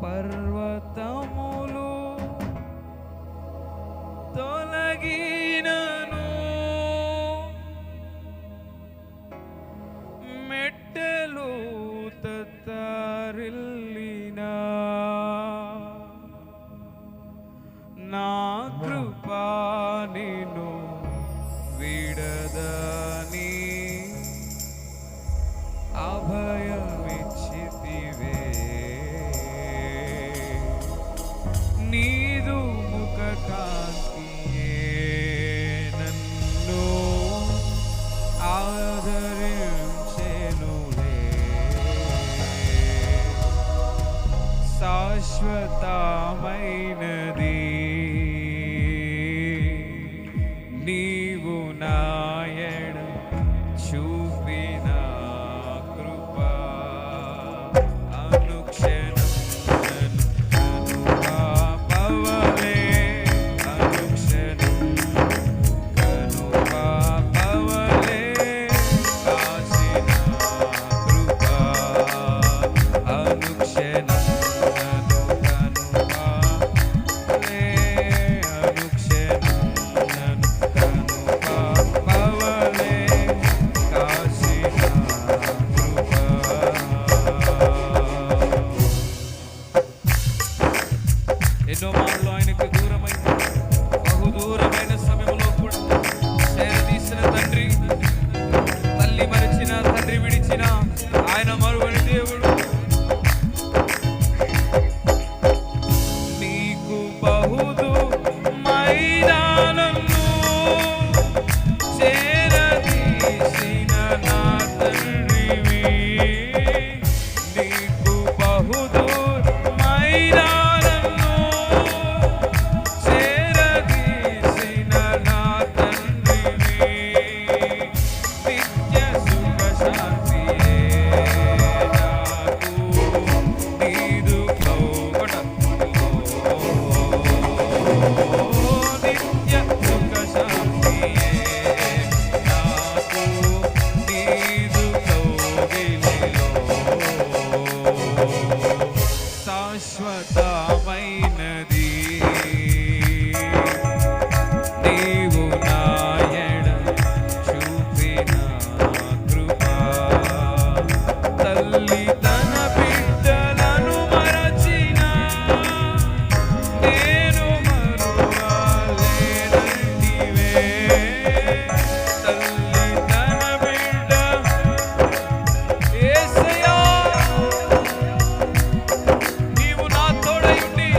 పర్వతములు తొలగినను, మెట్టెలు తత్తరిల్లినా, నా కృపా నిన్ను విడదని అభయమిచ్చితివే. నీదు ముఖ కాంతియే నన్ను ఆదరించెనులే. శాశ్వతమైనది నీవు నాయన చూపిన కృప. అనుక్షణం నన్ను కాపవలే, అనుక్షణం కనుపాపవలే కాసిన కృప. అనుక్షణం నన్ను కనుపాపవలే, అనుక్షణం నన్ను కనుపాపవలే కాసిన కృప. ఎన్నో మార్లు ఆయనకు దూరమైన, బహు దూరమైన సమయంలో కూడా చేరదీసిన తండ్రి, తల్లి మరిచిన, తండ్రి విడిచిన ఆయన మరువని దేవుడు. నీకు బహుదు మైదానము చేరదీసిన నా తండ్రివి. నీకు బహుదు మైదానము చేరదీసిన నా తండ్రివి. నిత్య సుఖ శాంతియే నాకు నీదు కౌగటములో. నిత్య సుఖ శాంతియే నాకు నీదు కౌగిలిలో. శాశ్వతమైనది నీవు నాయన చూపిన కృప. తల్లి తన బిడ్డలను మరచిన నేను మరువలేనంటివే. తల్లి తన బిడ్డ యేసయ్యా నీవు నా తోడై ఉండి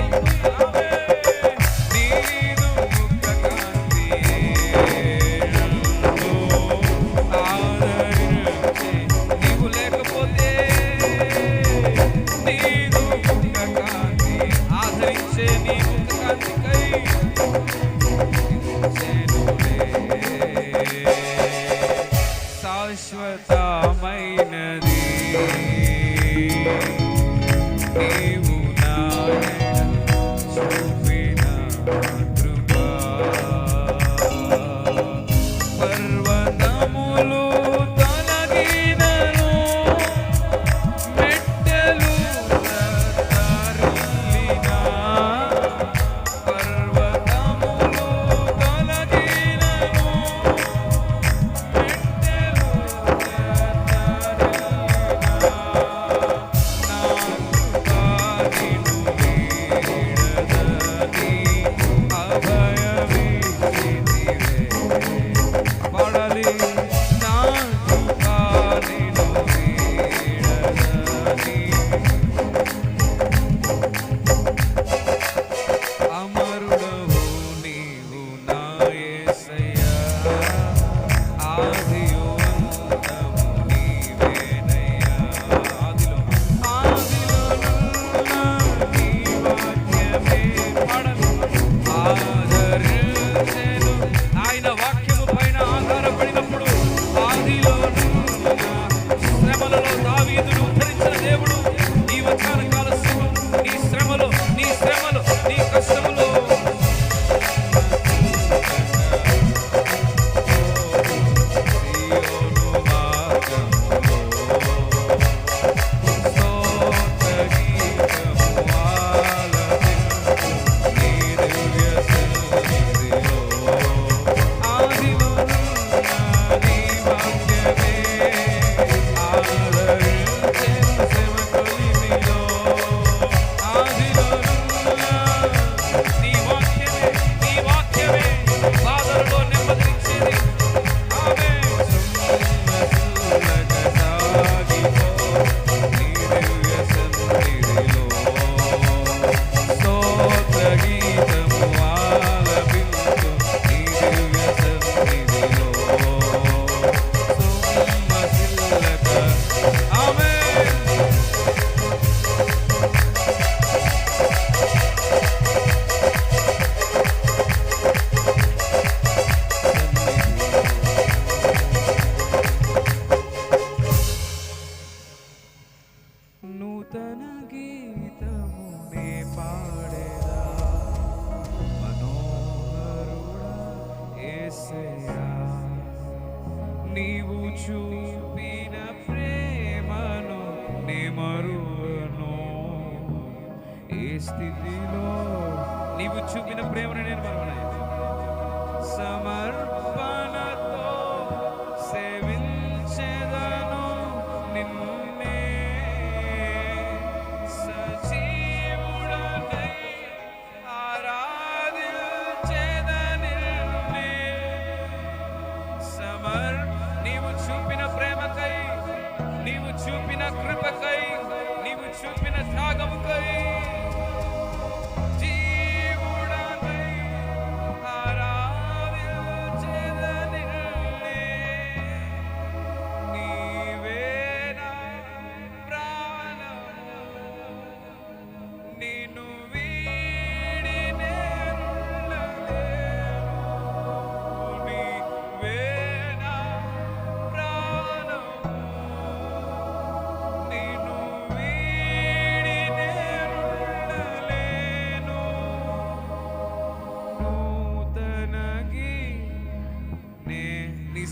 యేసయ్యా నీవు చూపిన ప్రేమను నే మరువను ఏ స్థితిలో నీవు చూపిన ప్రేమను నేను మరువను సమర్పణతో సేవించెదను నిన్నే సజీవుడనై ఆరాధించెదను నిన్నే నీవు చూపిన ప్రేమకై నీవు చూపిన కృపకై నీవు చూపిన త్యాగముకై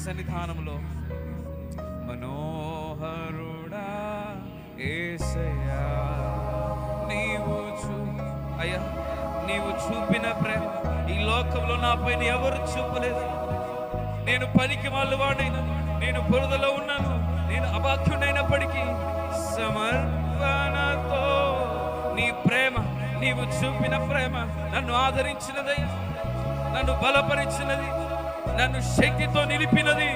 సన్నిధానంలో మనోహరుడా యేసయ్యా అయ్యా నీవు చూపిన ప్రేమ ఈ లోకంలో నా పైన ఎవరు చూపలేదు. నేను పనికి వాళ్ళవాడైనా, నేను బురదలో ఉన్నాను, నేను అభాగ్యుడైనప్పటికీ సమర్పణతో నీ ప్రేమ నీవు చూపిన ప్రేమ నన్ను ఆదరించినదయ్యా, నన్ను బలపరిచినది, నన్ను శక్తితో నిలిపినది.